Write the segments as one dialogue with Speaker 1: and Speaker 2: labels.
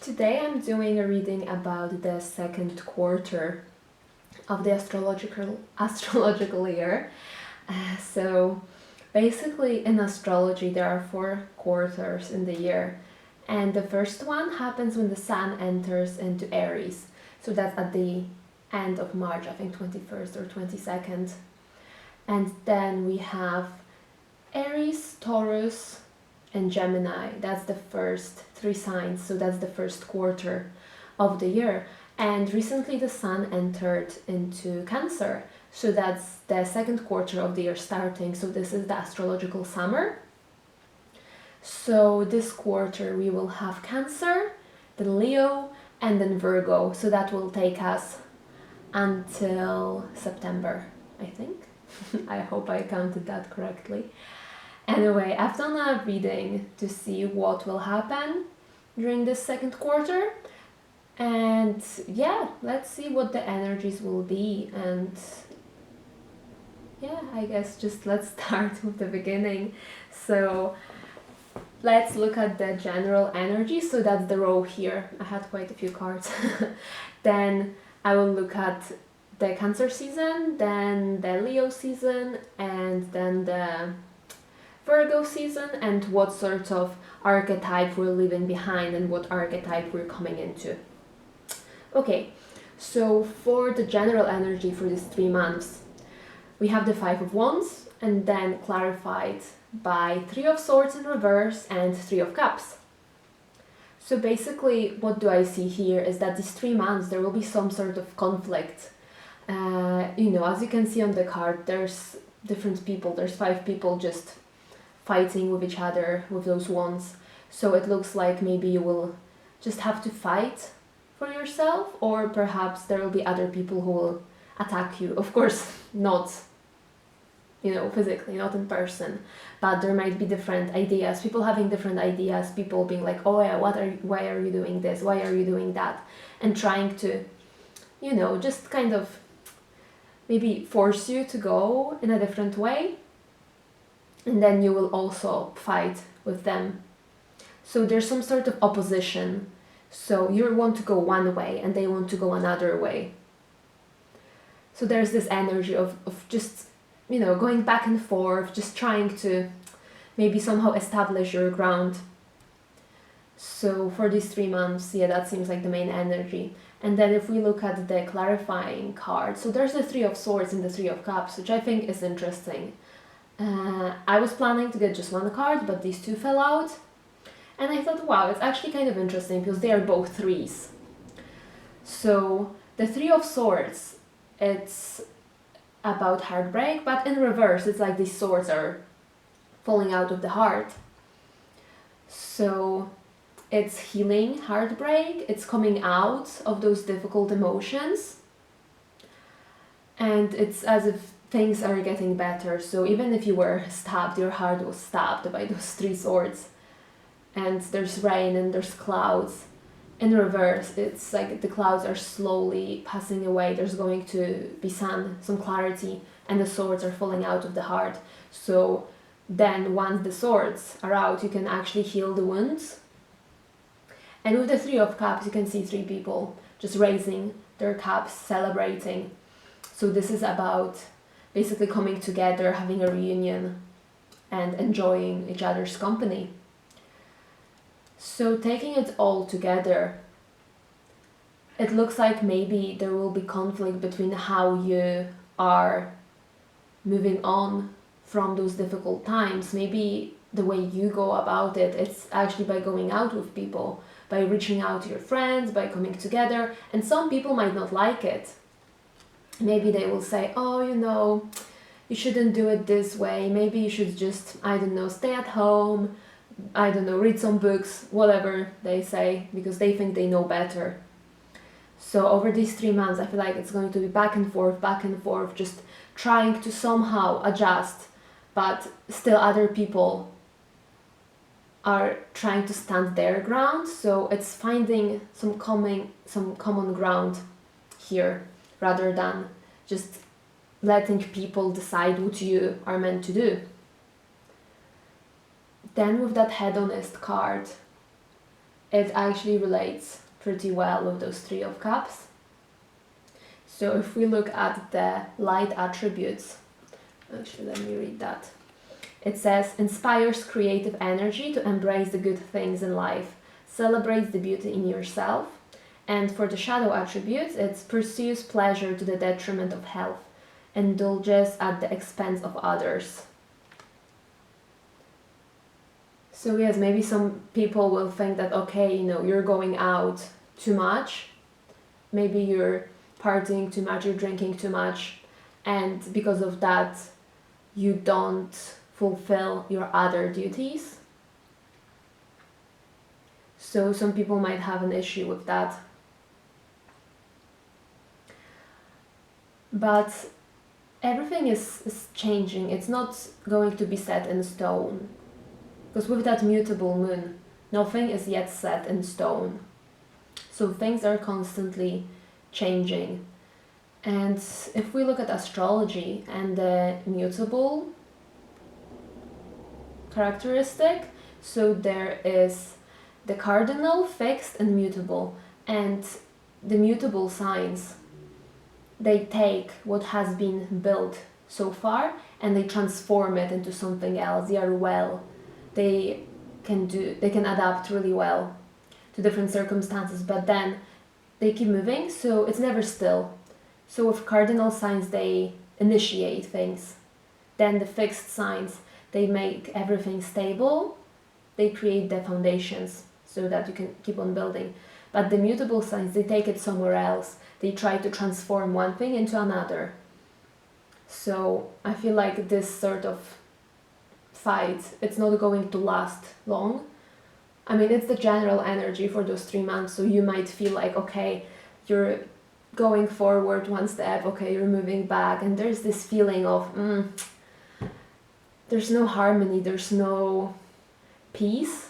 Speaker 1: Today I'm doing a reading about the second quarter of the astrological year. So basically in astrology there are 4 quarters in the year, and the first one happens when the sun enters into Aries. So that's at the end of March, I think 21st or 22nd. And then we have Aries, Taurus, and Gemini. That's the first 3 signs, so that's the first quarter of the year. And recently the sun entered into Cancer, so that's the second quarter of the year starting. So this is the astrological summer. So this quarter we will have Cancer, then Leo, and then Virgo. So that will take us until September, I think. I hope I counted that correctly. Anyway, I've done a reading to see what will happen during this second quarter. And yeah, let's see what the energies will be. And yeah, I guess just let's start with the beginning. So let's look at the general energy. So that's the row here. I had quite a few cards. Then I will look at the Cancer season, then the Leo season, and then the Virgo season, and what sort of archetype we're leaving behind and what archetype we're coming into. Okay, so for the general energy for these 3 months, we have the 5 of Wands, and then clarified by 3 of Swords in reverse and 3 of Cups. So basically what do I see here is that these 3 months there will be some sort of conflict. As you can see on the card, there's different people, there's 5 people just fighting with each other with those wands. So it looks like maybe you will just have to fight for yourself, or perhaps there will be other people who will attack you. Of course, not physically, not in person, but there might be different ideas, people having different ideas, people being like, oh yeah, why are you doing this, why are you doing that, and trying to just kind of maybe force you to go in a different way. And then you will also fight with them. So there's some sort of opposition. So you want to go one way and they want to go another way. So there's this energy of just, going back and forth, just trying to maybe somehow establish your ground. So for these 3 months, yeah, that seems like the main energy. And then if we look at the clarifying card, so there's the 3 of Swords and the 3 of Cups, which I think is interesting. I was planning to get just 1 card, but these 2 fell out. And I thought, wow, it's actually kind of interesting because they are both 3s. So the 3 of Swords, it's about heartbreak, but in reverse, it's like these swords are falling out of the heart. So it's healing heartbreak, it's coming out of those difficult emotions. And it's as if things are getting better. So even if you were stabbed, your heart was stabbed by those 3 swords, and there's rain and there's clouds. In reverse, it's like the clouds are slowly passing away, there's going to be sun, some clarity, and the swords are falling out of the heart. So then once the swords are out, you can actually heal the wounds. And with the 3 of Cups, you can see 3 people just raising their cups, celebrating. So this is about basically coming together, having a reunion, and enjoying each other's company. So taking it all together, it looks like maybe there will be conflict between how you are moving on from those difficult times. Maybe the way you go about it, it's actually by going out with people, by reaching out to your friends, by coming together. And some people might not like it. Maybe they will say, oh, you shouldn't do it this way. Maybe you should just, stay at home, read some books, whatever they say, because they think they know better. So over these 3 months, I feel like it's going to be back and forth, just trying to somehow adjust, but still other people are trying to stand their ground. So it's finding some common ground here, rather than just letting people decide what you are meant to do. Then with that hedonist card, it actually relates pretty well with those Three of Cups. So if we look at the light attributes, actually let me read that. It says, inspires creative energy to embrace the good things in life, celebrates the beauty in yourself. And for the shadow attributes, it pursues pleasure to the detriment of health, indulges at the expense of others. So yes, maybe some people will think that, okay, you're going out too much, maybe you're partying too much, you're drinking too much, and because of that, you don't fulfill your other duties. So some people might have an issue with that. But everything is changing. It's not going to be set in stone. Because with that mutable moon, nothing is yet set in stone. So things are constantly changing. And if we look at astrology and the mutable characteristic, so there is the cardinal, fixed, and mutable. And the mutable signs, they take what has been built so far and they transform it into something else. They can adapt really well to different circumstances, but then they keep moving, so it's never still. So with cardinal signs, they initiate things. Then the fixed signs, they make everything stable. They create the foundations so that you can keep on building. But the mutable signs, they take it somewhere else. They try to transform one thing into another. So I feel like this sort of fight, it's not going to last long. I mean, it's the general energy for those 3 months, so you might feel like, okay, you're going forward one step, okay, you're moving back, and there's this feeling of, there's no harmony, there's no peace.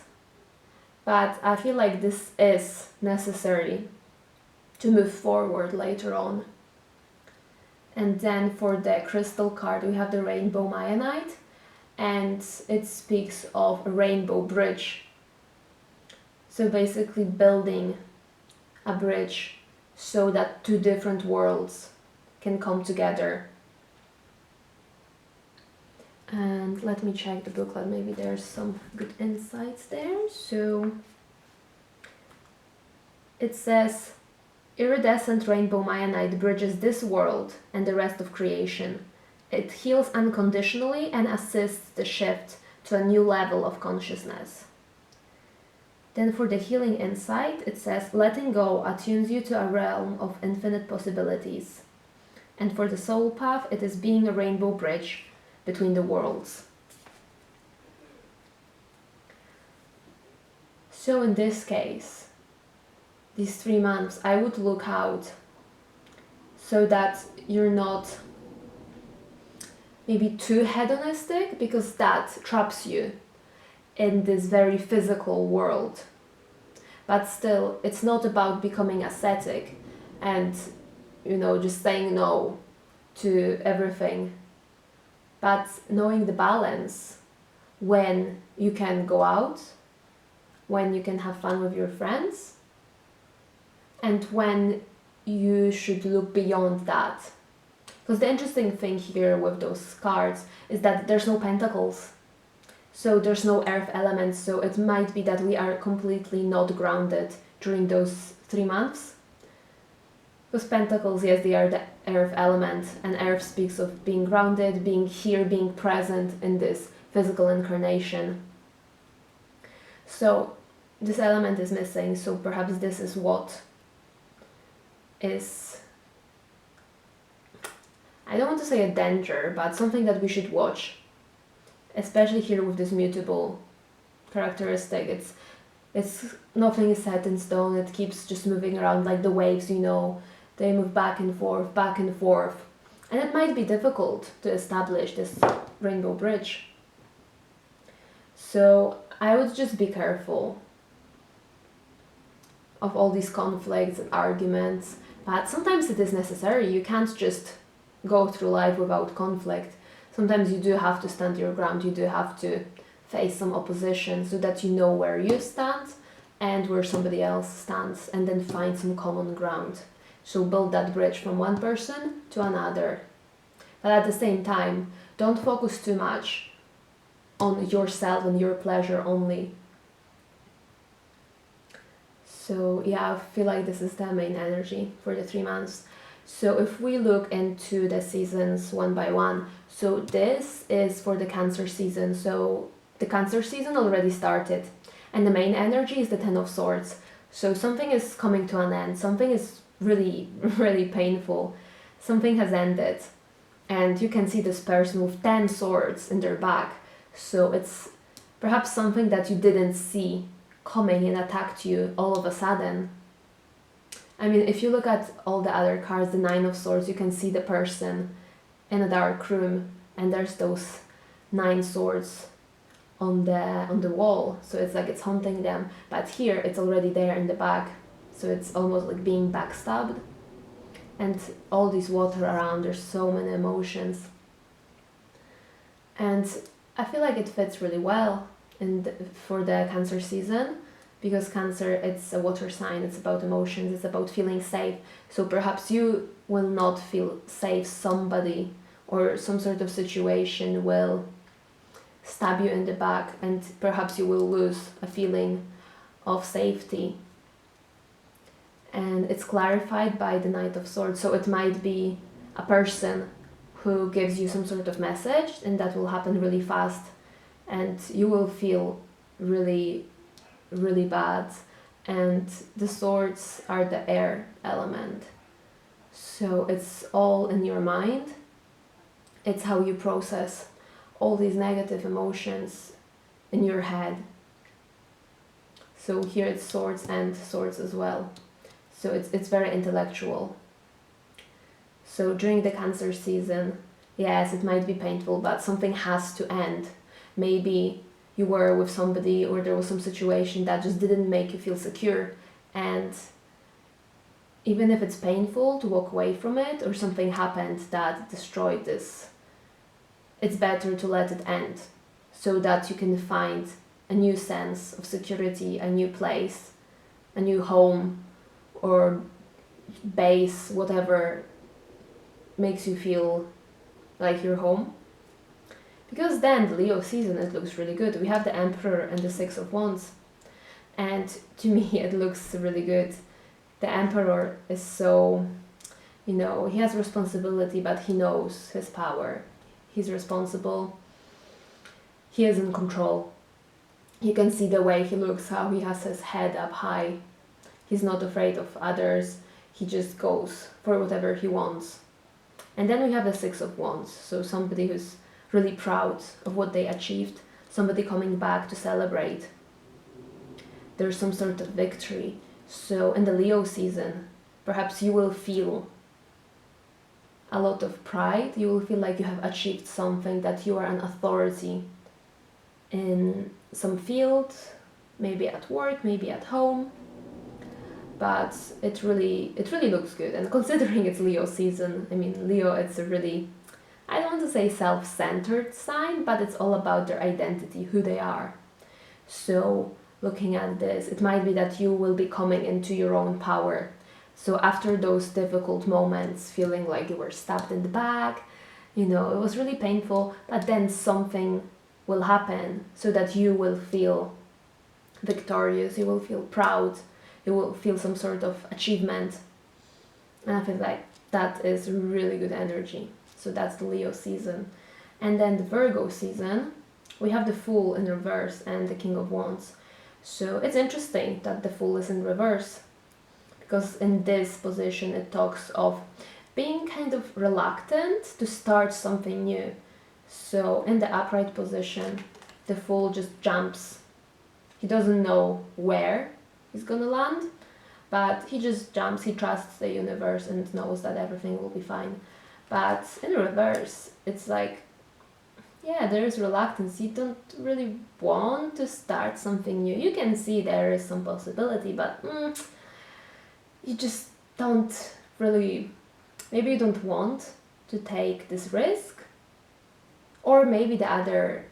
Speaker 1: But I feel like this is necessary to move forward later on. And then for the crystal card, we have the rainbow Mayanite, and it speaks of a rainbow bridge. So basically building a bridge so that two different worlds can come together. And let me check the booklet, maybe there's some good insights there. So it says, iridescent rainbow Mayanite bridges this world and the rest of creation. It heals unconditionally and assists the shift to a new level of consciousness. Then for the healing insight, it says, letting go attunes you to a realm of infinite possibilities. And for the soul path, it is being a rainbow bridge between the worlds. So in this case, these 3 months, I would look out so that you're not maybe too hedonistic, because that traps you in this very physical world. But still, it's not about becoming ascetic and, just saying no to everything, but knowing the balance when you can go out, when you can have fun with your friends, and when you should look beyond that. Because the interesting thing here with those cards is that there's no pentacles. So there's no earth elements, so it might be that we are completely not grounded during those 3 months. Because pentacles, yes, they are the earth element, and earth speaks of being grounded, being here, being present in this physical incarnation. So this element is missing, so perhaps this is what is, I don't want to say a danger, but something that we should watch. Especially here with this mutable characteristic, it's nothing is set in stone. It keeps just moving around like the waves, they move back and forth, and it might be difficult to establish this rainbow bridge. So I would just be careful of all these conflicts and arguments, but sometimes it is necessary. You can't just go through life without conflict. Sometimes you do have to stand your ground, you do have to face some opposition so that you know where you stand and where somebody else stands, and then find some common ground. So build that bridge from one person to another. But at the same time, don't focus too much on yourself and your pleasure only. So yeah, I feel like this is the main energy for the 3 months. So if we look into the seasons one by one, so this is for the Cancer season. So the Cancer season already started, and the main energy is the Ten of Swords. So something is coming to an end, something is really, really painful, something has ended. And you can see this person with 10 swords in their back. So it's perhaps something that you didn't see coming and attacked you all of a sudden. I mean, if you look at all the other cards, the Nine of Swords, you can see the person in a dark room, and there's those 9 swords on the wall. So it's like it's haunting them. But here, it's already there in the back. So it's almost like being backstabbed. And all this water around, there's so many emotions. And I feel like it fits really well for the Cancer season, because Cancer, it's a water sign, it's about emotions, it's about feeling safe. So perhaps you will not feel safe, somebody or some sort of situation will stab you in the back, and perhaps you will lose a feeling of safety. And it's clarified by the Knight of Swords, so it might be a person who gives you some sort of message, and that will happen really fast, and you will feel really, really bad. And the swords are the air element, so it's all in your mind. It's how you process all these negative emotions in your head. So here it's swords and swords as well. So it's very intellectual. So during the Cancer season, yes, it might be painful, but something has to end. Maybe you were with somebody, or there was some situation that just didn't make you feel secure, and even if it's painful to walk away from it, or something happened that destroyed this, it's better to let it end, so that you can find a new sense of security, a new place, a new home, or base, whatever makes you feel like you're home. Because then the Leo season, it looks really good. We have the Emperor and the Six of Wands, and to me it looks really good. The Emperor is so, he has responsibility, but he knows his power. He's responsible. He is in control. You can see the way he looks, how he has his head up high. He's not afraid of others. He just goes for whatever he wants. And then we have the Six of Wands. So somebody who's really proud of what they achieved. Somebody coming back to celebrate. There's some sort of victory. So in the Leo season, perhaps you will feel a lot of pride. You will feel like you have achieved something, that you are an authority in some field, maybe at work, maybe at home. But it really looks good. And considering it's Leo season, I mean, Leo, it's a really, I don't want to say self-centered sign, but it's all about their identity, who they are. So looking at this, it might be that you will be coming into your own power. So after those difficult moments, feeling like you were stabbed in the back, it was really painful, but then something will happen so that you will feel victorious, you will feel proud, you will feel some sort of achievement. And I feel like that is really good energy. So that's the Leo season. And then the Virgo season, we have the Fool in reverse and the King of Wands. So it's interesting that the Fool is in reverse, because in this position it talks of being kind of reluctant to start something new. So in the upright position, the Fool just jumps. He doesn't know where he's gonna land, but he just jumps. He trusts the universe and knows that everything will be fine. But in reverse, it's like, yeah, there is reluctance. You don't really want to start something new. You can see there is some possibility, but you just don't really, maybe you don't want to take this risk. Or maybe the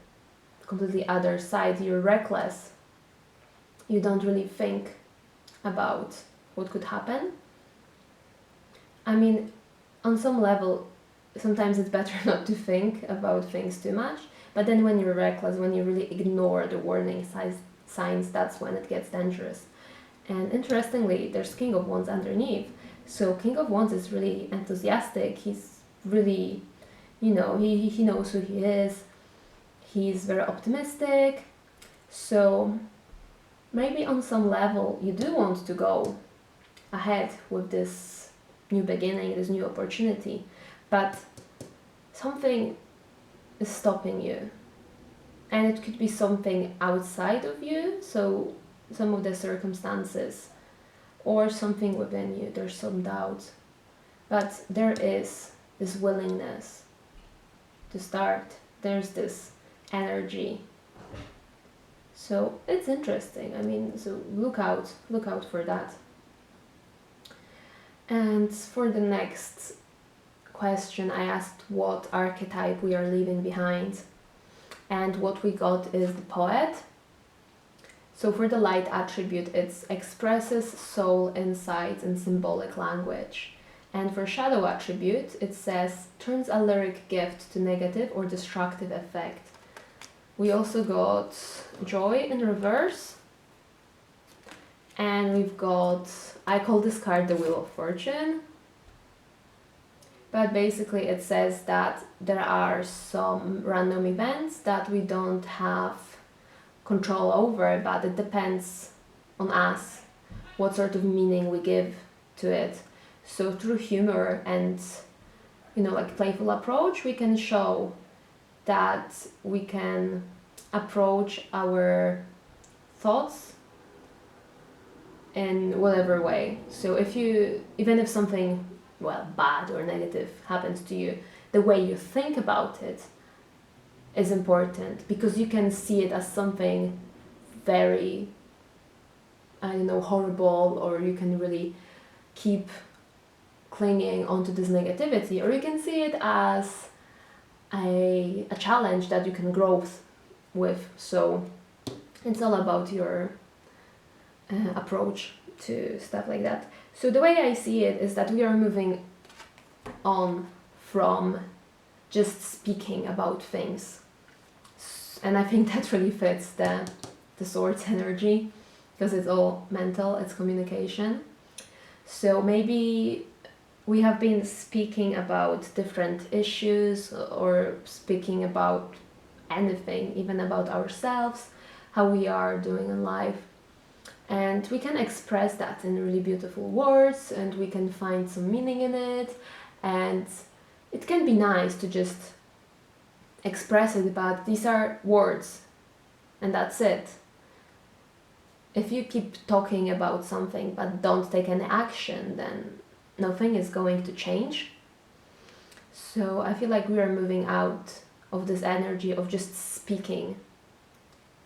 Speaker 1: completely other side, you're reckless you don't really think about what could happen. I mean, on some level, sometimes it's better not to think about things too much, but then when you're reckless, when you really ignore the warning signs, that's when it gets dangerous. And interestingly, there's King of Wands underneath. So King of Wands is really enthusiastic. He's really, he knows who he is. He's very optimistic. So maybe on some level you do want to go ahead with this new beginning, this new opportunity, but something is stopping you. And it could be something outside of you, so some of the circumstances, or something within you. There's some doubt, but there is this willingness to start. There's this energy. So it's interesting. I mean, so look out for that. And for the next question, I asked what archetype we are leaving behind, and what we got is the poet. So for the light attribute, it expresses soul, insights, and symbolic language. And for shadow attribute, it says turns a lyric gift to negative or destructive effect. We also got joy in reverse. And we've got, I call this card the Wheel of Fortune. But basically it says that there are some random events that we don't have control over, but it depends on us what sort of meaning we give to it. So through humor and, like playful approach, we can show that we can approach our thoughts in whatever way. So even if something, bad or negative happens to you, the way you think about it is important, because you can see it as something very, horrible, or you can really keep clinging onto this negativity, or you can see it as a challenge that you can grow with. So it's all about your approach to stuff like that. So the way I see it is that we are moving on from just speaking about things, and I think that really fits the Swords energy, because it's all mental, it's communication. So maybe we have been speaking about different issues, or speaking about anything, even about ourselves, how we are doing in life. And we can express that in really beautiful words, and we can find some meaning in it. And it can be nice to just express it, but these are words, and that's it. If you keep talking about something but don't take any action, then nothing is going to change. So I feel like we are moving out of this energy of just speaking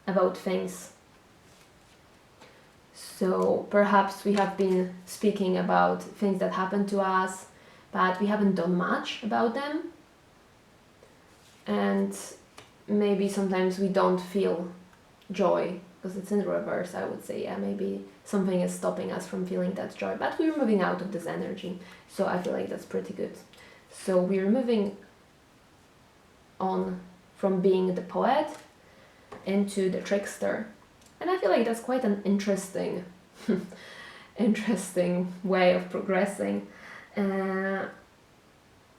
Speaker 1: about things. So perhaps we have been speaking about things that happened to us, but we haven't done much about them. And maybe sometimes we don't feel joy, because it's in reverse, I would say. Yeah, maybe something is stopping us from feeling that joy, but we're moving out of this energy. So I feel like that's pretty good. So we're moving on from being the poet into the trickster. And I feel like that's quite an interesting way of progressing. I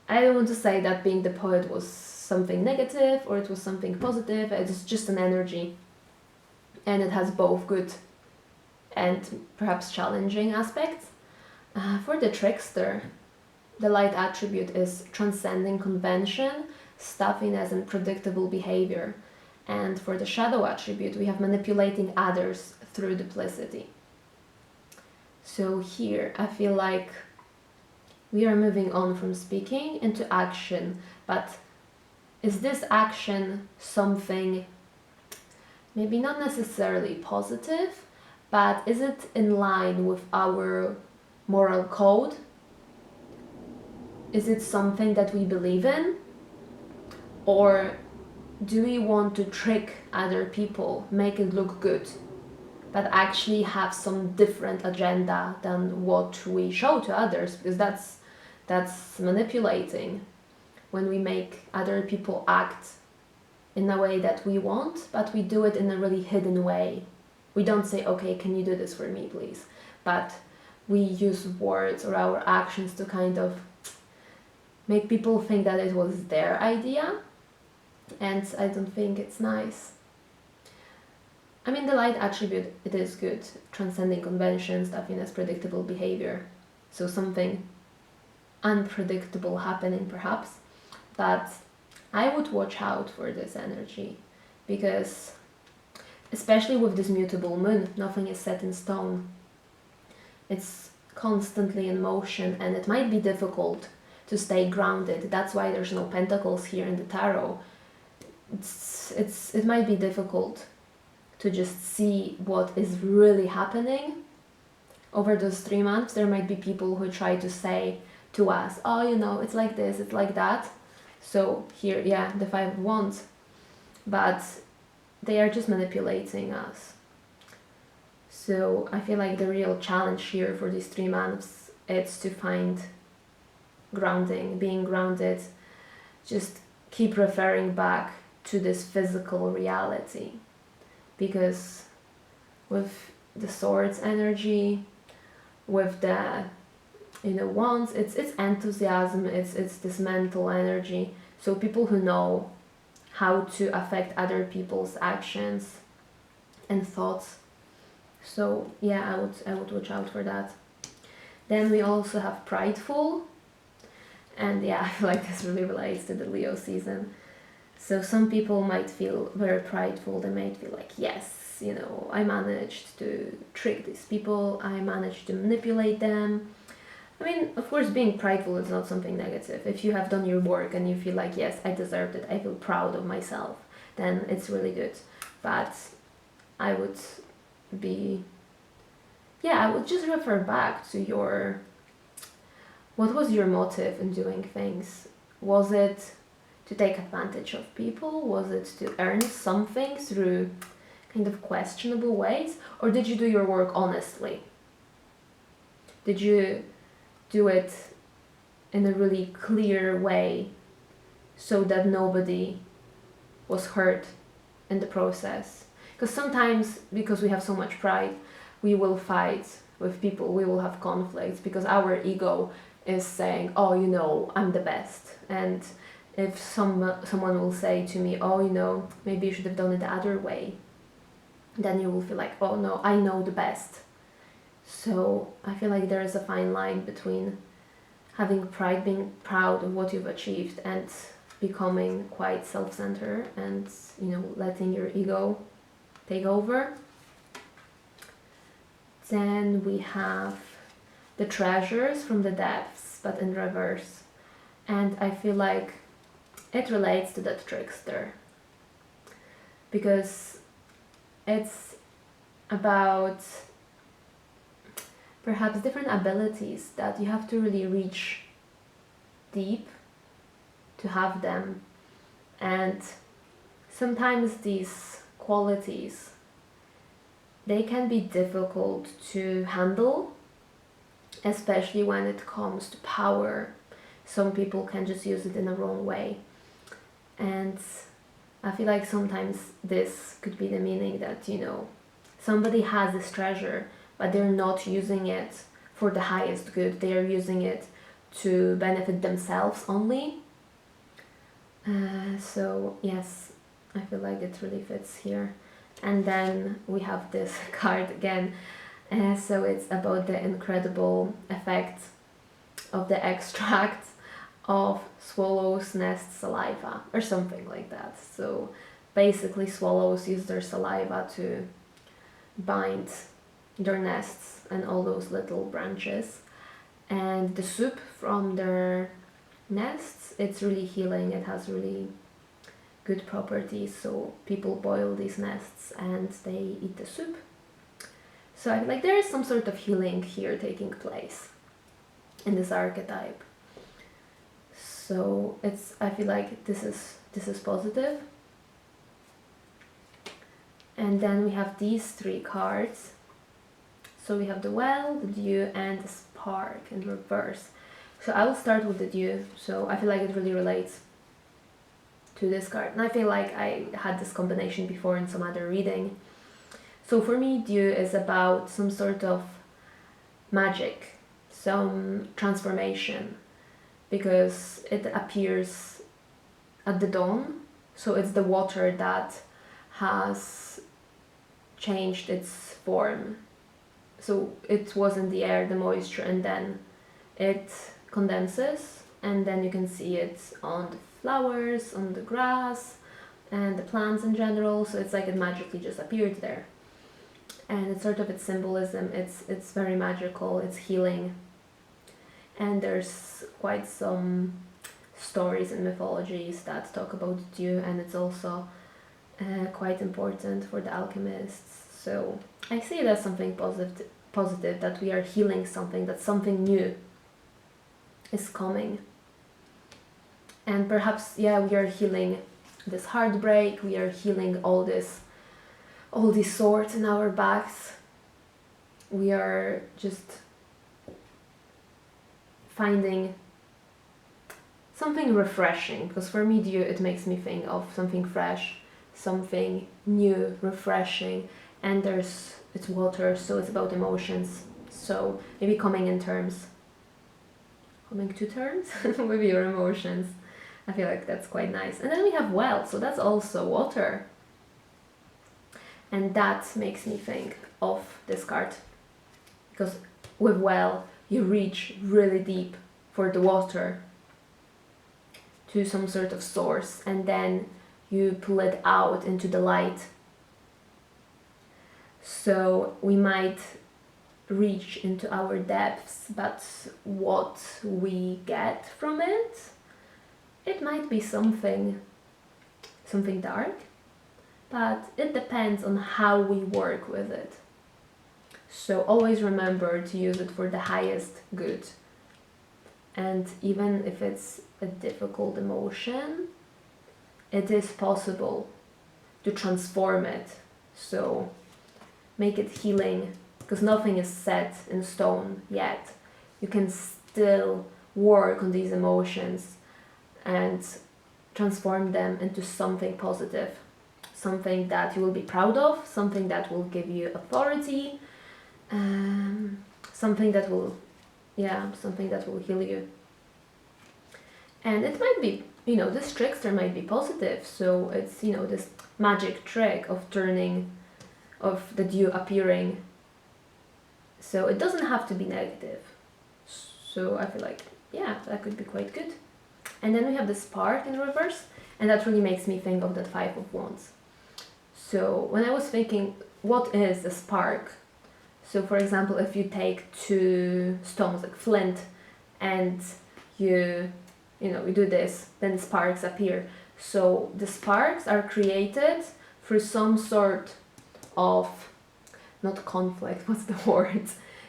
Speaker 1: don't want to say that being the poet was something negative or it was something positive. It's just an energy, and it has both good and perhaps challenging aspects. For the trickster, the light attribute is transcending convention, stuffiness, and predictable behavior. And for the shadow attribute, we have manipulating others through duplicity. So here, I feel like we are moving on from speaking into action, but is this action something maybe not necessarily positive, but is it in line with our moral code? Is it something that we believe in? Or do we want to trick other people, make it look good? but actually have some different agenda than what we show to others, because that's manipulating, when we make other people act in a way that we want, but we do it in a really hidden way. We don't say, okay, can you do this for me, please? But we use words or our actions to kind of make people think that it was their idea, and I don't think it's nice. I mean, the light attribute, it is good, transcending conventions, stuffiness, predictable behavior. So something unpredictable happening perhaps, but I would watch out for this energy, because especially with this mutable moon, nothing is set in stone. It's constantly in motion, and it might be difficult to stay grounded. That's why there's no pentacles here in the tarot. It might be difficult to just see what is really happening over those 3 months. There might be people who try to say to us, oh, you know, it's like this, it's like that. So here, yeah, the 5 of Wands, but they are just manipulating us. So I feel like the real challenge here for these 3 months is to find grounding, being grounded, just keep referring back to this physical reality. Because with the Swords energy, with the Wands, it's enthusiasm, it's this mental energy. So people who know how to affect other people's actions and thoughts. So yeah, I would watch out for that. Then we also have Prideful, and yeah, I feel like this really relates to the Leo season. So some people might feel very prideful. They might feel like, yes, I managed to trick these people, I managed to manipulate them. I mean, of course, being prideful is not something negative. If you have done your work and you feel like, yes, I deserved it, I feel proud of myself, then it's really good. But I would just refer back to what was your motive in doing things? Was it to take advantage of people? Was it to earn something through kind of questionable ways? Or did you do your work honestly? Did you do it in a really clear way so that nobody was hurt in the process? Because sometimes, because we have so much pride, we will fight with people, we will have conflicts, because our ego is saying, oh, I'm the best. And if someone will say to me, oh, maybe you should have done it the other way, then you will feel like, oh no, I know the best. So I feel like there is a fine line between having pride, being proud of what you've achieved, and becoming quite self-centered and, letting your ego take over. Then we have the Treasures from the Depths, but in reverse. And I feel like it relates to that Trickster, because it's about perhaps different abilities that you have to really reach deep to have them. And sometimes these qualities, they can be difficult to handle, especially when it comes to power. Some people can just use it in the wrong way. And I feel like sometimes this could be the meaning that, somebody has this treasure, but they're not using it for the highest good. They are using it to benefit themselves only. So yes, I feel like it really fits here. And then we have this card again. So it's about the incredible effect of the extract of swallows' nest saliva, or something like that. So basically swallows use their saliva to bind their nests and all those little branches. And the soup from their nests, it's really healing, it has really good properties. So people boil these nests and they eat the soup. So I feel like there is some sort of healing here taking place in this archetype. So I feel like this is positive. And then we have these 3 cards. So we have the Well, the Dew, and the Spark in reverse. So I will start with the Dew. So I feel like it really relates to this card. And I feel like I had this combination before in some other reading. So for me, Dew is about some sort of magic, some transformation, because it appears at the dawn. So it's the water that has changed its form. So it was in the air, the moisture, and then it condenses, and then you can see it on the flowers, on the grass, and the plants in general. So it's like it magically just appeared there. And it's sort of its symbolism, it's very magical, it's healing. And there's quite some stories and mythologies that talk about dew, and it's also quite important for the alchemists. So I see it as something positive, that we are healing something, that something new is coming. And perhaps, yeah, we are healing this heartbreak, we are healing all these swords in our backs. We are just finding something refreshing, because for me dew, it makes me think of something fresh, something new, refreshing, and it's water, so it's about emotions. So maybe coming to terms with your emotions. I feel like that's quite nice. And then we have well, so that's also water. And that makes me think of this card, because with well, you reach really deep for the water to some sort of source, and then you pull it out into the light. So we might reach into our depths, but what we get from it might be something dark, but it depends on how we work with it. So always remember to use it for the highest good. And even if it's a difficult emotion, it is possible to transform it. So make it healing, because nothing is set in stone yet. You can still work on these emotions and transform them into something positive, something that you will be proud of, something that will give you authority, something that will heal you. And it might be, this trickster might be positive. So it's, this magic trick of the dew appearing. So it doesn't have to be negative. So I feel like, yeah, that could be quite good. And then we have the spark in reverse, and that really makes me think of the 5 of Wands. So when I was thinking, what is a spark? So for example, if you take 2 stones, like flint, and you do this, then sparks appear. So the sparks are created through some sort of, not conflict, what's the word?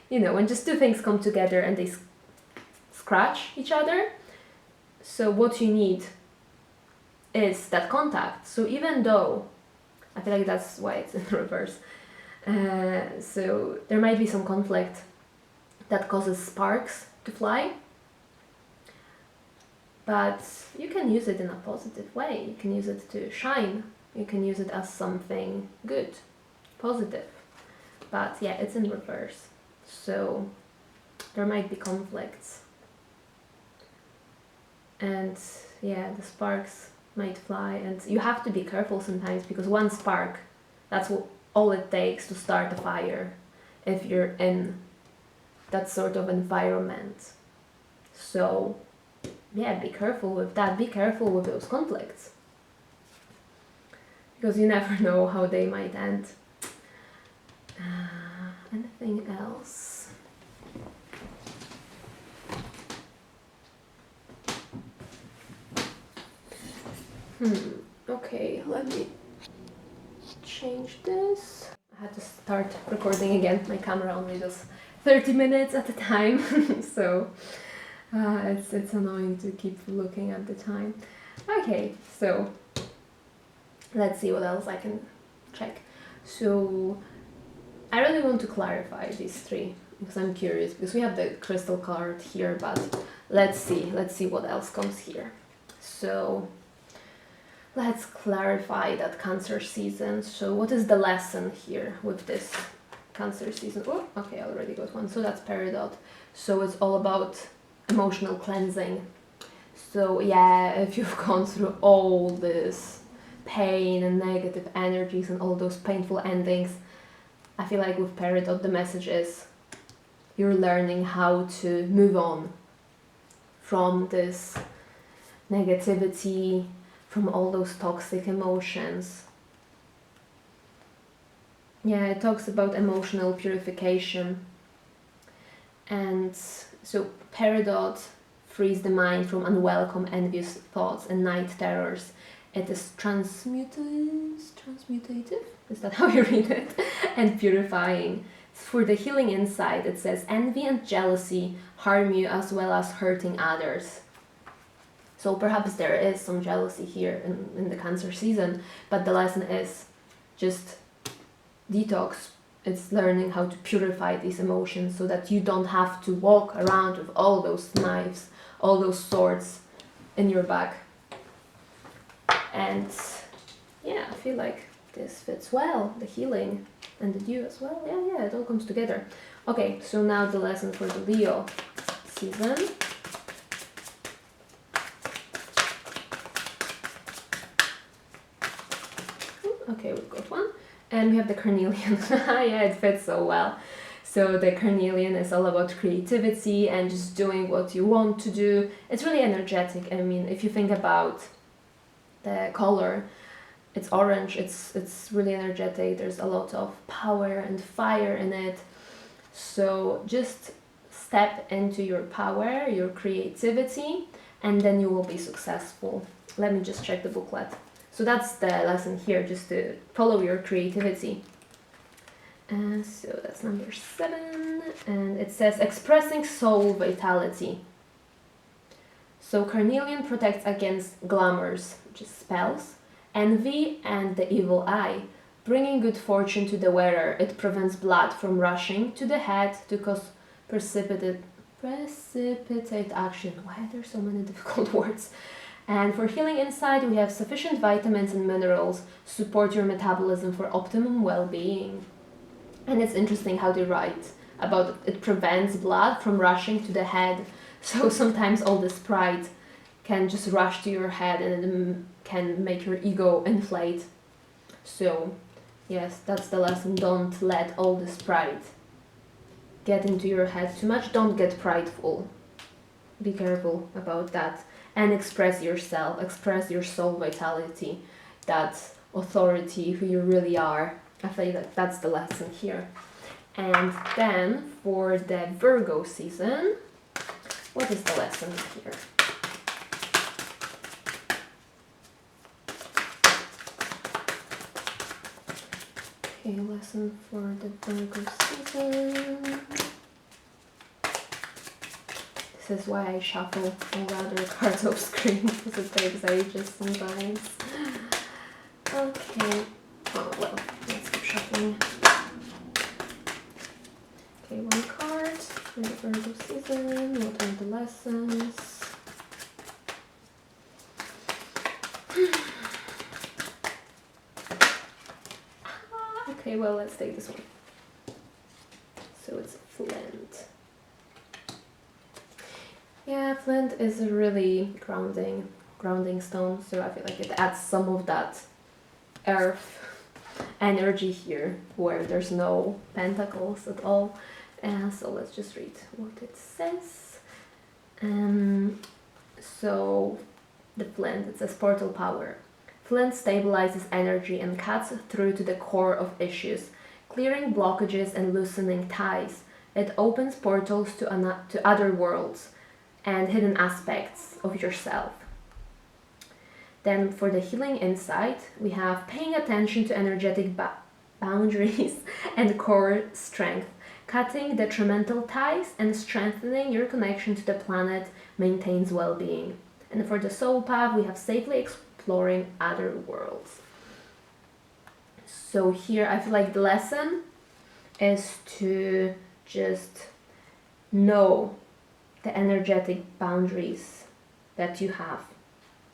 Speaker 1: When just 2 things come together and they scratch each other. So what you need is that contact. So even though, I feel like that's why it's in reverse. So there might be some conflict that causes sparks to fly, but you can use it in a positive way. You can use it to shine. You can use it as something good, positive. But yeah, it's in reverse. So there might be conflicts. And yeah, the sparks might fly, and you have to be careful sometimes, because one spark, that's all it takes to start a fire if you're in that sort of environment. So yeah, be careful with that. Be careful with those conflicts, because you never know how they might end. Anything else? Okay, let me change this. I had to start recording again. My camera only does 30 minutes at a time, so it's annoying to keep looking at the time. Okay, so let's see what else I can check. So I really want to clarify these three because I'm curious, because we have the crystal card here, but let's see what else comes here. So let's clarify that Cancer season. So what is the lesson here with this Cancer season? Oh, okay, I already got one. So that's Peridot. So it's all about emotional cleansing. So yeah, if you've gone through all this pain and negative energies and all those painful endings, I feel like with Peridot the message is you're learning how to move on from this negativity, from all those toxic emotions. Yeah, it talks about emotional purification. And so Peridot frees the mind from unwelcome, envious thoughts and night terrors. It is transmutative? Is that how you read it? And purifying. For the healing inside, it says envy and jealousy harm you as well as hurting others. So perhaps there is some jealousy here in the Cancer season, but the lesson is just detox. It's learning how to purify these emotions so that you don't have to walk around with all those knives, all those swords in your back. And yeah, I feel like this fits well, the healing and the dew as well. Yeah, it all comes together. Okay, so now the lesson for the Leo season. Okay, we've got one. And we have the carnelian. Yeah, it fits so well. So the carnelian is all about creativity and just doing what you want to do. It's really energetic. I mean, if you think about the color, it's orange, it's really energetic. There's a lot of power and fire in it. So just step into your power, your creativity, and then you will be successful. Let me just check the booklet. So that's the lesson here, just to follow your creativity. So that's number 7, and it says expressing soul vitality. So carnelian protects against glamours, which is spells, envy and the evil eye, bringing good fortune to the wearer. It prevents blood from rushing to the head to cause precipitate action. Why are there so many difficult words? And for healing inside, we have sufficient vitamins and minerals, support your metabolism for optimum well-being. And it's interesting how they write about it prevents blood from rushing to the head. So sometimes all this pride can just rush to your head and it can make your ego inflate. So yes, that's the lesson. Don't let all this pride get into your head too much. Don't get prideful. Be careful about that. And express yourself, express your soul vitality, that authority, who you really are. I feel like that's the lesson here. And then for the Virgo season, what is the lesson here? Okay, lesson for the Virgo season. This is why I shuffle all the other cards off screen, because it takes ages sometimes. Okay, oh well, let's keep shuffling. Okay, one card for the Virgo season. What are the lessons? Okay, well, let's take this one. So it's flint. Yeah, flint is a really grounding stone, so I feel like it adds some of that earth energy here where there's no pentacles at all. So let's just read what it says. So the flint, it says portal power. Flint stabilizes energy and cuts through to the core of issues, clearing blockages and loosening ties. It opens portals to other worlds and hidden aspects of yourself. Then for the healing inside, we have paying attention to energetic boundaries and core strength, cutting detrimental ties and strengthening your connection to the planet maintains well-being. And for the soul path, we have safely exploring other worlds. So here I feel like the lesson is to just know the energetic boundaries that you have,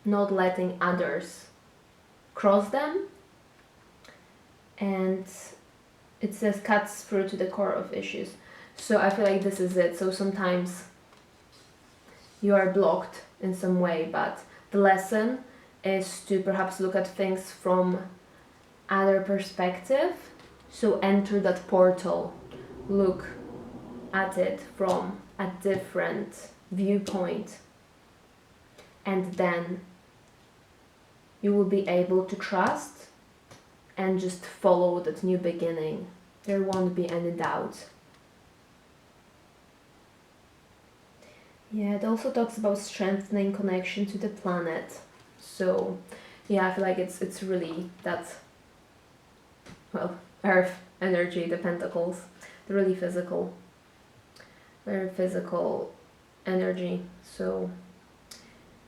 Speaker 1: not letting others cross them. And it says cuts through to the core of issues. So I feel like this is it. So sometimes you are blocked in some way, but the lesson is to perhaps look at things from other perspective. So enter that portal, look at it from a different viewpoint, and then you will be able to trust and just follow that new beginning. There won't be any doubt. Yeah, it also talks about strengthening connection to the planet. So yeah, I feel like it's really that, well, earth energy, the pentacles, the really physical, very physical energy. So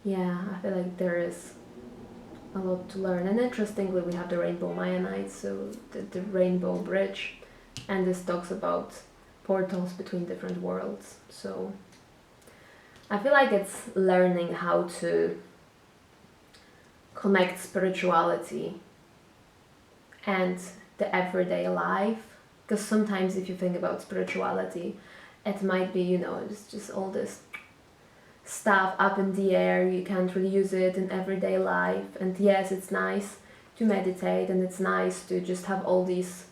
Speaker 1: yeah, I feel like there is a lot to learn. And interestingly, we have the rainbow Mayanite, so the rainbow bridge, and this talks about portals between different worlds. So I feel like it's learning how to connect spirituality and the everyday life, because sometimes if you think about spirituality, it might be, you know, it's just all this stuff up in the air, you can't really use it in everyday life. And yes, it's nice to meditate and it's nice to just have all these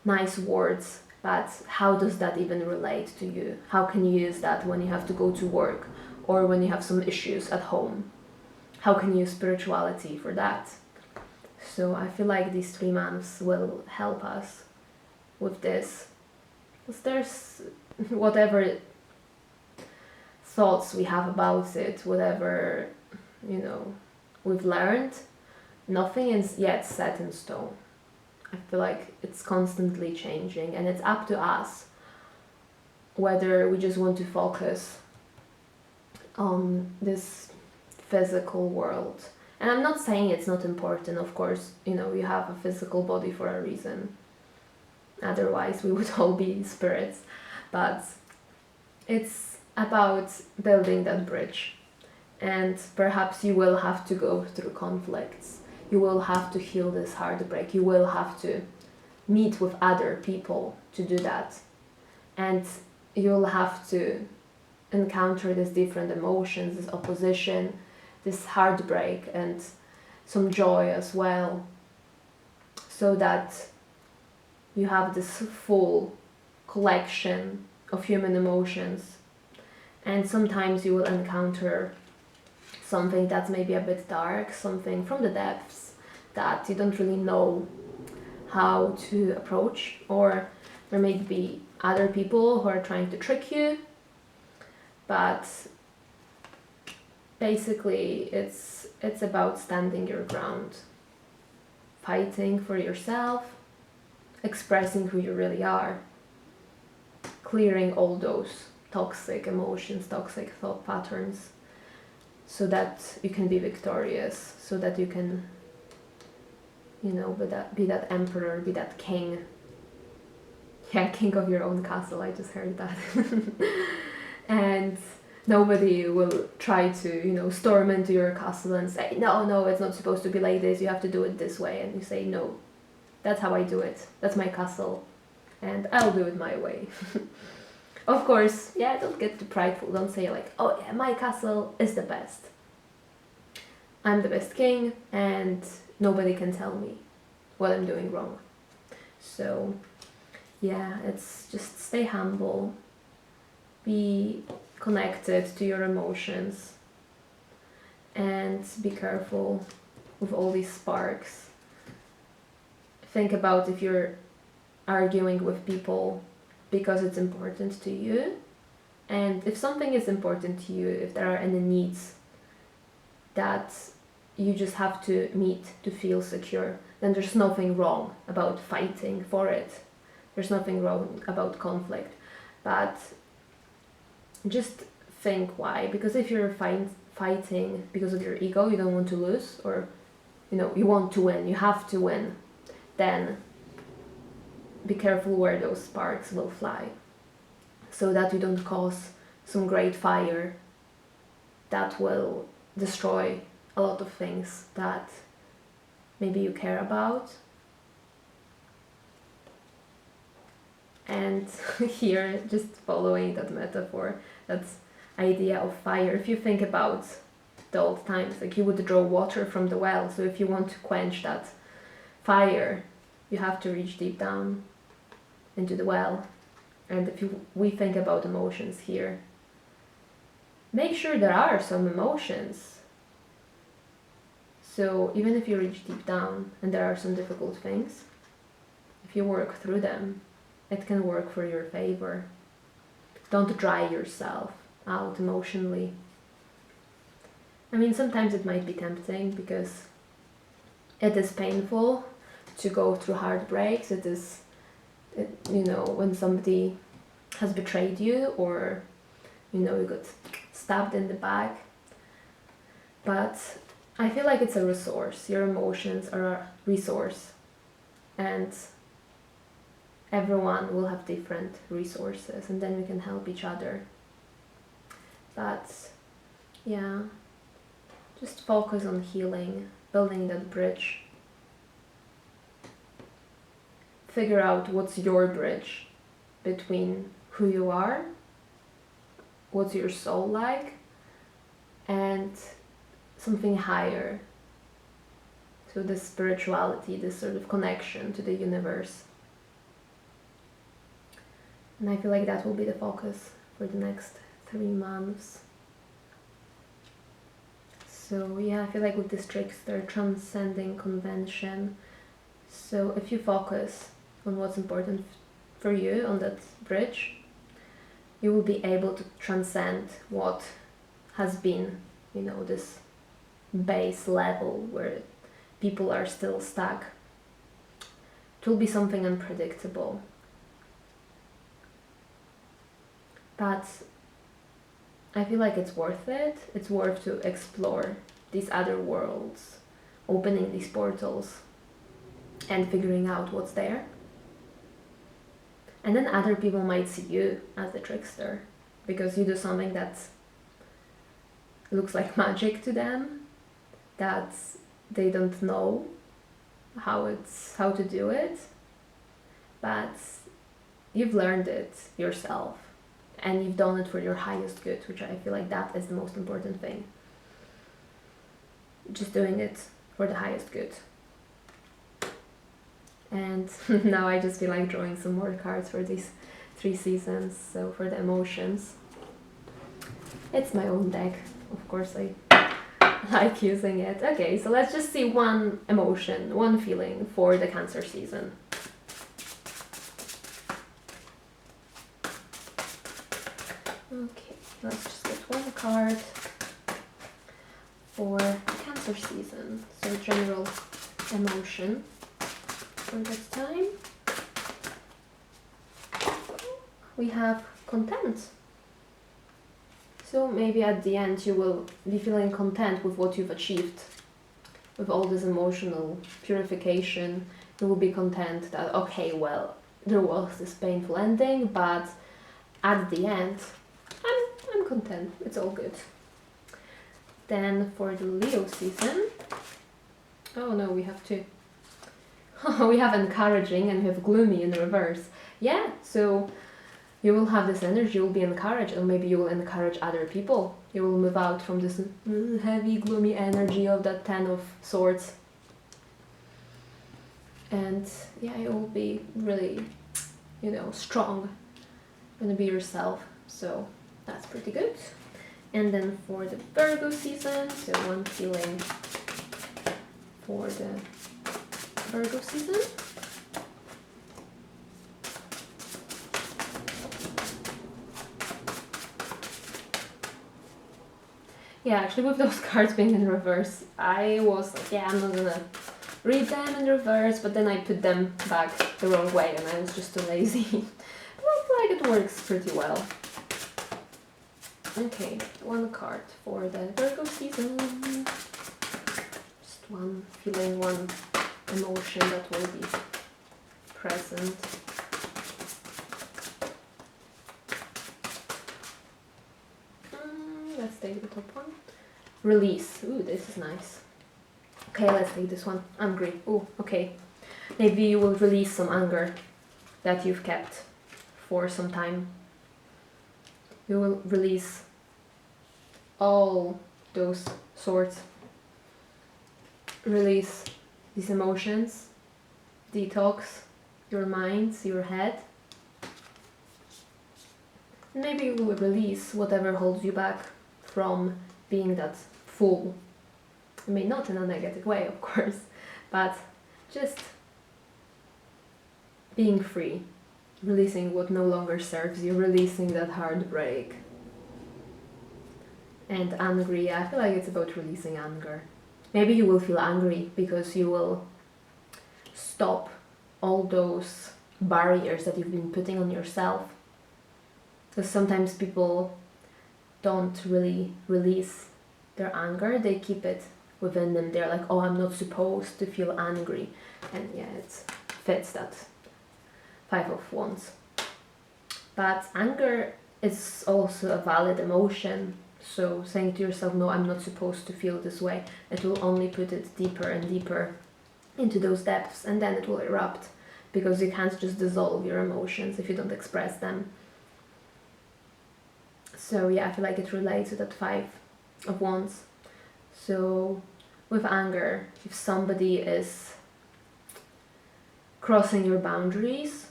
Speaker 1: nice words, but how does that even relate to you? How can you use that when you have to go to work or when you have some issues at home? How can you use spirituality for that? So I feel like these 3 months will help us with this, because there's whatever thoughts we have about it, whatever, you know, we've learned, nothing is yet set in stone. I feel like it's constantly changing, and it's up to us whether we just want to focus on this physical world. And I'm not saying it's not important, of course, you know, you have a physical body for a reason. Otherwise we would all be spirits. But it's about building that bridge. And perhaps you will have to go through conflicts. You will have to heal this heartbreak. You will have to meet with other people to do that. And you'll have to encounter these different emotions, this opposition, this heartbreak, and some joy as well, so that you have this full collection of human emotions. And sometimes you will encounter something that's maybe a bit dark, something from the depths that you don't really know how to approach, or there may be other people who are trying to trick you. But basically it's about standing your ground, fighting for yourself, expressing who you really are, clearing all those toxic emotions, toxic thought patterns, so that you can be victorious, so that you can, you know, be that emperor, be that king. Yeah, king of your own castle, I just heard that. And nobody will try to, you know, storm into your castle and say, no, it's not supposed to be like this, you have to do it this way. And you say, no, that's how I do it. That's my castle. And I'll do it my way. Of course, yeah, don't get too prideful. Don't say like, oh yeah, my castle is the best. I'm the best king and nobody can tell me what I'm doing wrong. So yeah, it's just stay humble. Be connected to your emotions and be careful with all these sparks. Think about if you're arguing with people because it's important to you, and if something is important to you, if there are any needs that you just have to meet to feel secure, then there's nothing wrong about fighting for it. There's nothing wrong about conflict. But just think why. Because if you're fighting because of your ego, you don't want to lose, or you know, you want to win, you have to win, then be careful where those sparks will fly, so that you don't cause some great fire that will destroy a lot of things that maybe you care about. And here, just following that metaphor, that idea of fire, if you think about the old times, like you would draw water from the well, so if you want to quench that fire, you have to reach deep down into the well. And if we think about emotions here, make sure there are some emotions. So even if you reach deep down and there are some difficult things, if you work through them, it can work for your favor. Don't dry yourself out emotionally. I mean, sometimes it might be tempting because it is painful to go through heartbreaks. When somebody has betrayed you, or you got stabbed in the back. But I feel like it's a resource. Your emotions are a resource, and everyone will have different resources, and then we can help each other. But yeah, just focus on healing, building that bridge. Figure out what's your bridge between who you are, what's your soul like, and something higher. So this spirituality, this sort of connection to the universe. And I feel like that will be the focus for the next 3 months. So yeah, I feel like with this trickster, transcending convention. So if you focus on what's important for you on that bridge, you will be able to transcend what has been, this base level where people are still stuck. It will be something unpredictable. But I feel like it's worth it. It's worth to explore these other worlds, opening these portals and figuring out what's there. And then other people might see you as the trickster because you do something that looks like magic to them, that they don't know how to do it, but you've learned it yourself. And you've done it for your highest good, which I feel like that is the most important thing. Just doing it for the highest good. And now I just feel like drawing some more cards for these 3 seasons. So for the emotions, it's my own deck. Of course, I like using it. Okay, so let's just see one emotion, one feeling for the Cancer season. Okay, let's just get one card for the Cancer season. So general emotion for this time. We have content. So maybe at the end you will be feeling content with what you've achieved. With all this emotional purification, you will be content that, okay, well, there was this painful ending, but at the end, I'm content. It's all good. Then for the Leo season, oh no, we have 2. We have encouraging and we have gloomy in reverse. Yeah, so you will have this energy, you will be encouraged, or maybe you will encourage other people. You will move out from this heavy, gloomy energy of that 10 of Swords. And yeah, you will be really, strong. You're gonna be yourself, so that's pretty good. And then for the Virgo season, so one feeling for the Virgo season. Yeah, actually with those cards being in reverse, I was like, yeah, I'm not gonna read them in reverse, but then I put them back the wrong way and I was just too lazy. But I feel like it works pretty well. Okay, one card for the Virgo season. Just one feeling, one emotion that will be present. Let's take the top one. Release. Ooh, this is nice. Okay, let's take this one. Angry. Ooh, okay. Maybe you will release some anger that you've kept for some time. You will release all those sorts. Release these emotions. Detox your minds, your head. Maybe you will release whatever holds you back from being that fool. I mean, not in a negative way, of course, but just being free, releasing what no longer serves you, releasing that heartbreak. And angry, I feel like it's about releasing anger. Maybe you will feel angry because you will stop all those barriers that you've been putting on yourself. Because sometimes people don't really release their anger, they keep it within them. They're like, oh, I'm not supposed to feel angry. And yeah, it fits that 5 of Wands. But anger is also a valid emotion. So saying to yourself, no, I'm not supposed to feel this way, it will only put it deeper and deeper into those depths, and then it will erupt, because you can't just dissolve your emotions if you don't express them. So yeah, I feel like it relates to that 5 of Wands. So with anger, if somebody is crossing your boundaries,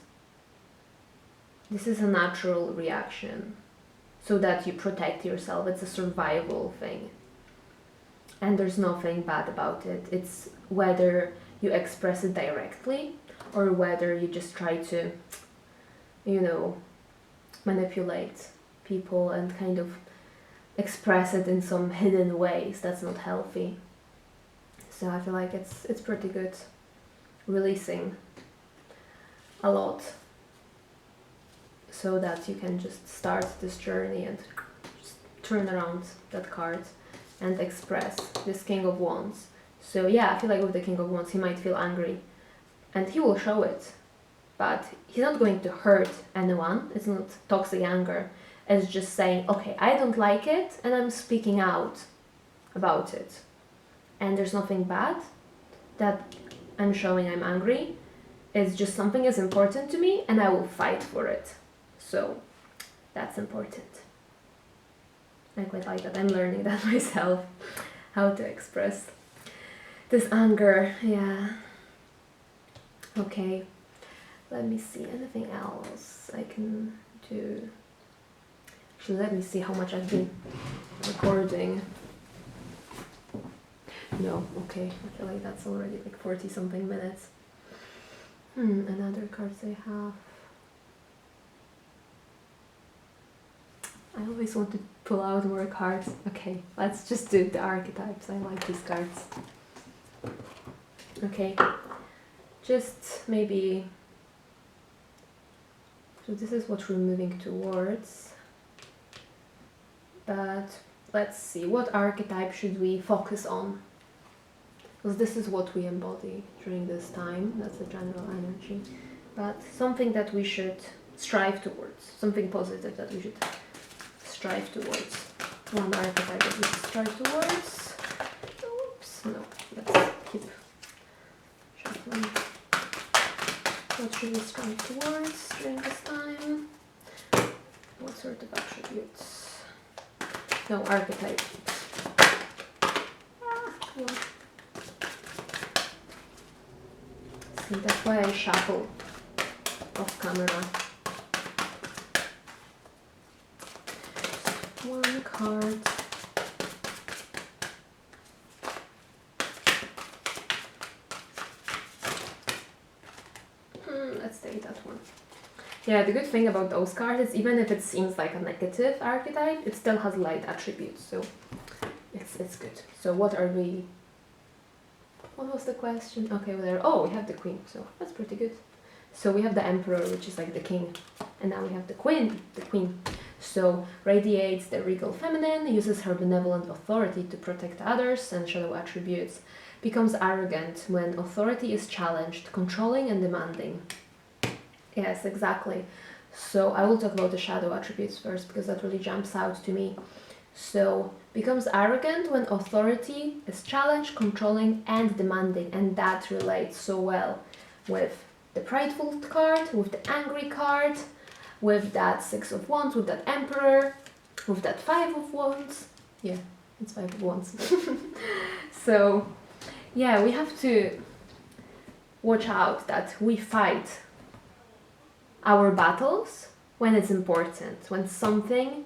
Speaker 1: this is a natural reaction, so that you protect yourself. It's a survival thing. And there's nothing bad about it. It's whether you express it directly or whether you just try to, manipulate people and kind of express it in some hidden ways. That's not healthy. So I feel like it's pretty good releasing a lot, so that you can just start this journey and just turn around that card and express this King of Wands. So yeah, I feel like with the King of Wands, he might feel angry and he will show it, but he's not going to hurt anyone. It's not toxic anger. It's just saying, okay, I don't like it and I'm speaking out about it. And there's nothing bad that I'm showing I'm angry. It's just something is important to me and I will fight for it. So that's important. I quite like that. I'm learning that myself, how to express this anger. Yeah. Okay. Let me see. Anything else I can do? Actually, let me see how much I've been recording. No, okay. I feel like that's already like 40 something minutes. Another cards I have. I always want to pull out more cards. Okay, let's just do the archetypes. I like these cards. Okay, just maybe, so this is what we're moving towards, but let's see, what archetype should we focus on? Because this is what we embody during this time. That's the general energy, but something that we should strive towards, something positive that we should strive towards. One archetype that we should strive towards. Oops, no, let's keep shuffling. What should we strive towards during this time? What sort of attributes? No, archetype. Come on. See, that's why I shuffle off camera. One card. Let's take that one. Yeah, the good thing about those cards is even if it seems like a negative archetype, it still has light attributes, so it's good. So what are we... What was the question? Okay, well, there. Oh, we have the Queen, so that's pretty good. So we have the Emperor, which is like the king, and now we have the Queen. So radiates the regal feminine, uses her benevolent authority to protect others and shadow attributes, becomes arrogant when authority is challenged, controlling and demanding. Yes, exactly. So I will talk about the shadow attributes first because that really jumps out to me. So becomes arrogant when authority is challenged, controlling and demanding, and that relates so well with the prideful card, with the angry card, with that Six of Wands, with that Emperor, with that Five of Wands. Yeah, it's Five of Wands. So yeah, we have to watch out that we fight our battles when it's important, when something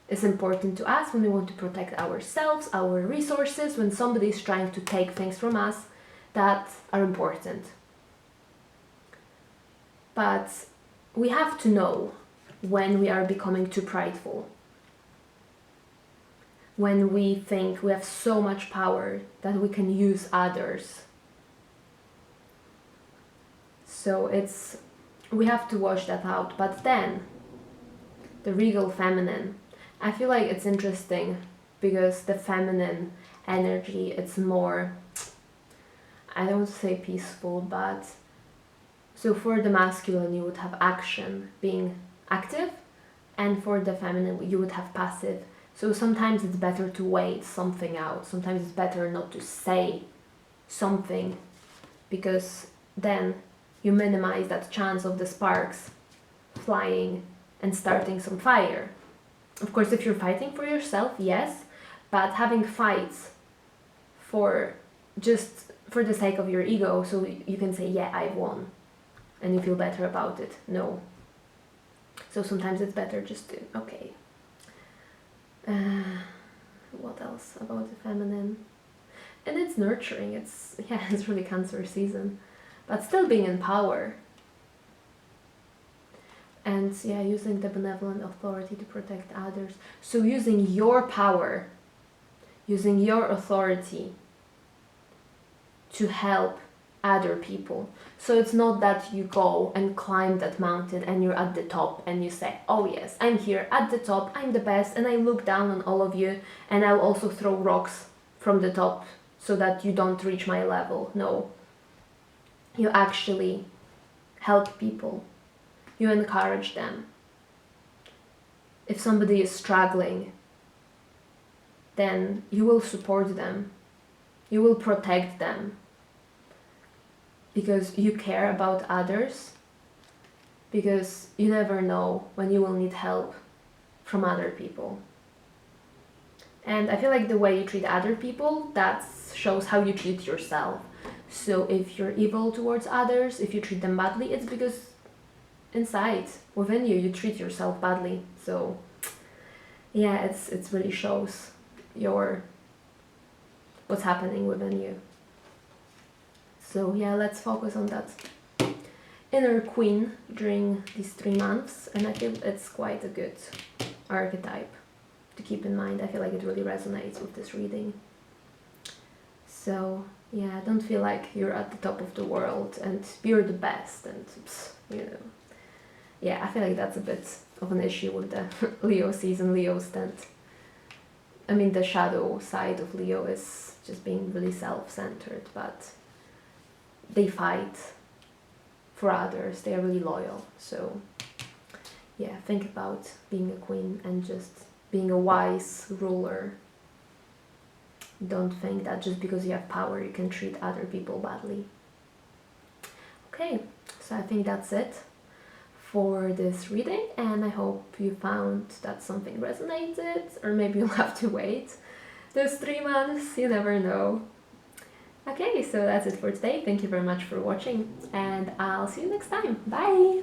Speaker 1: is important to us, when we want to protect ourselves, our resources, when somebody is trying to take things from us that are important. But we have to know when we are becoming too prideful, when we think we have so much power that we can use others. So we have to wash that out. But then the regal feminine, I feel like it's interesting because the feminine energy, it's more, I don't want to say peaceful, but so for the masculine you would have action, being active, and for the feminine you would have passive. So sometimes it's better to wait something out. Sometimes it's better not to say something, because then you minimize that chance of the sparks flying and starting some fire. Of course, if you're fighting for yourself, yes, but having fights for just for the sake of your ego, so you can say, yeah, I won, and you feel better about it. No. So sometimes it's better just to, okay. What else about the feminine? And it's nurturing. It's really Cancer season, but still being in power. And yeah, using the benevolent authority to protect others. So using your power, using your authority to help other people. So it's not that you go and climb that mountain and you're at the top and you say, oh yes, I'm here at the top, I'm the best, and I look down on all of you and I'll also throw rocks from the top so that you don't reach my level. No. You actually help people. You encourage them. If somebody is struggling, then you will support them. You will protect them. Because you care about others. Because you never know when you will need help from other people. And I feel like the way you treat other people, that shows how you treat yourself. So if you're evil towards others, if you treat them badly, it's because inside, within you, you treat yourself badly. So yeah, it's really shows what's happening within you. So yeah, let's focus on that inner queen during these 3 months, and I feel it's quite a good archetype to keep in mind. I feel like it really resonates with this reading. So yeah, don't feel like you're at the top of the world and you're the best and yeah, I feel like that's a bit of an issue with the Leo season. Leos tend, I mean, the shadow side of Leo is just being really self-centered, but they fight for others. They are really loyal. So yeah, think about being a queen and just being a wise ruler. Don't think that just because you have power you can treat other people badly. Okay, so I think that's it for this reading, and I hope you found that something resonated, or maybe you'll have to wait those 3 months, you never know. Okay, so that's it for today. Thank you very much for watching, and I'll see you next time. Bye!